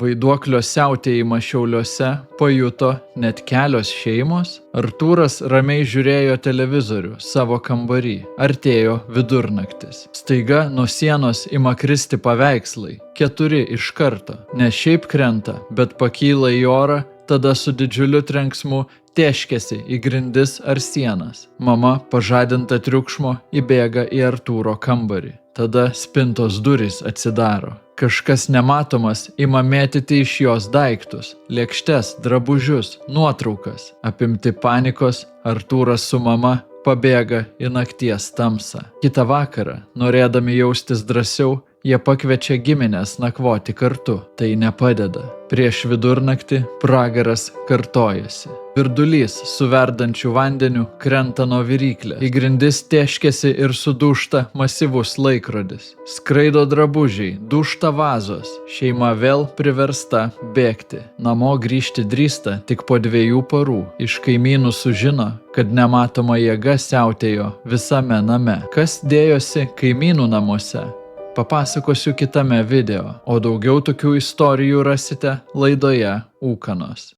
Vaiduoklio siautėjimą Šiauliuose pajuto net kelios šeimos. Artūras ramiai žiūrėjo televizorių savo kambarį. Artėjo vidurnaktis. Staiga nuo sienos ima kristi paveikslai. 4 iš karto. Ne šiaip krenta, bet pakyla į orą, tada su didžiuliu trenksmu tėškėsi į grindis ar sienas. Mama, pažadinta triukšmo, įbėga į Artūro kambarį. Tada spintos durys atsidaro. Kažkas nematomas ima mėtyti iš jos daiktus, lėkštes, drabužius, nuotraukas. Apimti panikos, Artūras su mama pabėga į nakties tamsą. Kitą vakarą, norėdami jaustis drąsiau, jie pakviečia gimines nakvoti kartu. Tai nepadeda. Prieš vidurnaktį pragaras kartojasi. Virdulys su verdančiu vandeniu krenta nuo viryklės. Į grindis tėškėsi ir sudūžta masyvus laikrodis. Skraido drabužiai, dūžta vazos. Šeima vėl priversta bėgti. Namo grįžti drįsta tik po 2 parų. Iš kaimynų sužino, kad nematoma jėga siautėjo visame name. Kas dėjosi kaimynų namuose? Papasakosiu kitame video, o daugiau tokių istorijų rasite laidoje Ūkanos.